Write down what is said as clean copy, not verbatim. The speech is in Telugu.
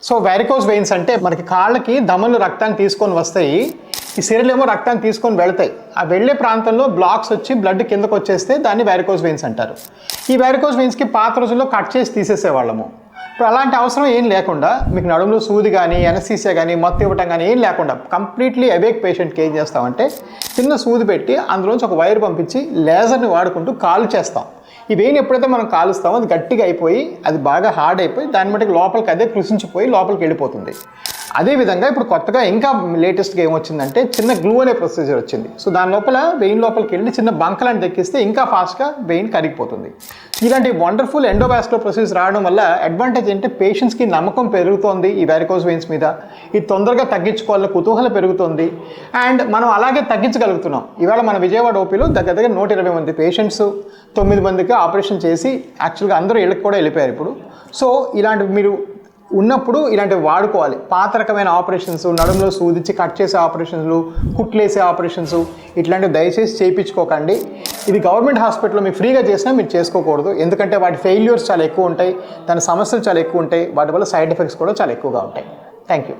సో వారికోస్ వెయిన్స్ అంటే మనకి కాళ్ళకి దమలు రక్తాన్ని తీసుకొని వస్తాయి, ఈ సిరలేమో రక్తాన్ని తీసుకొని వెళ్తాయి. ఆ వెళ్ళే ప్రాంతంలో బ్లాక్స్ వచ్చి బ్లడ్ కిందకు వచ్చేస్తే దాన్ని వారికోస్ వెయిన్స్ అంటారు. ఈ వారికోస్ వెయిన్స్కి పాత రోజుల్లో కట్ చేసి తీసేసేవాళ్ళము. ఇప్పుడు అలాంటి అవసరం ఏం లేకుండా మీకు నడుములో సూది కానీ ఎనస్థీసియా కానీ మత్తు ఇవ్వటం కానీ ఏం లేకుండా కంప్లీట్లీ అవేక్ పేషెంట్కి ఏం చేస్తామంటే చిన్న సూది పెట్టి అందులోంచి ఒక వైర్ పంపించి లేజర్ని వాడుకుంటూ కాలు చేస్తాం. ఈ వెయిన్ ఎప్పుడైతే మనం కాలుస్తామో అది గట్టిగా అయిపోయి అది బాగా హార్డ్ అయిపోయి దాన్ని బట్టి లోపలికి అదే కృషించిపోయి లోపలికి వెళ్ళిపోతుంది. అదేవిధంగా ఇప్పుడు కొత్తగా ఇంకా లేటెస్ట్గా ఏమొచ్చిందంటే చిన్న గ్లూ అనే ప్రొసీజర్ వచ్చింది. సో దాని లోపల వెయిన్ లోపలికి వెళ్ళి చిన్న బంకలను దక్కిస్తే ఇంకా ఫాస్ట్గా వెయిన్ కరిగిపోతుంది. ఇలాంటి వండర్ఫుల్ ఎండోవాస్కులర్ ప్రొసీజర్ రావడం వల్ల అడ్వాంటేజ్ ఏంటంటే పేషెంట్స్కి నమ్మకం పెరుగుతోంది ఈ వారికోస్ వెయిన్స్ మీద, ఇది తొందరగా తగ్గించుకోవాలని కుతూహలం పెరుగుతుంది అండ్ మనం అలాగే తగ్గించగలుగుతున్నాం. ఇవాళ మన విజయవాడ ఓపీలో దగ్గర 120 మంది పేషెంట్స్ 9 మందికి ఆపరేషన్ చేసి యాక్చువల్గా అందరూ ఇళ్ళకి కూడా వెళ్ళిపోయారు ఇప్పుడు. సో ఇలాంటివి మీరు ఉన్నప్పుడు ఇలాంటివి వాడుకోవాలి. పాత రకమైన ఆపరేషన్స్, నడుములో సూదిచ్చి కట్ చేసే ఆపరేషన్లు, కుట్లేసే ఆపరేషన్స్ ఇట్లాంటివి దయచేసి చేయించుకోకండి. ఇది గవర్నమెంట్ హాస్పిటల్లో మీరు ఫ్రీగా చేసినా మీరు చేసుకోకూడదు. ఎందుకంటే వాటి ఫెయిల్యూర్స్ చాలా ఎక్కువ ఉంటాయి, దాని సమస్యలు చాలా ఎక్కువ ఉంటాయి, వాటి వల్ల సైడ్ ఎఫెక్ట్స్ కూడా చాలా ఎక్కువగా ఉంటాయి. Thank you.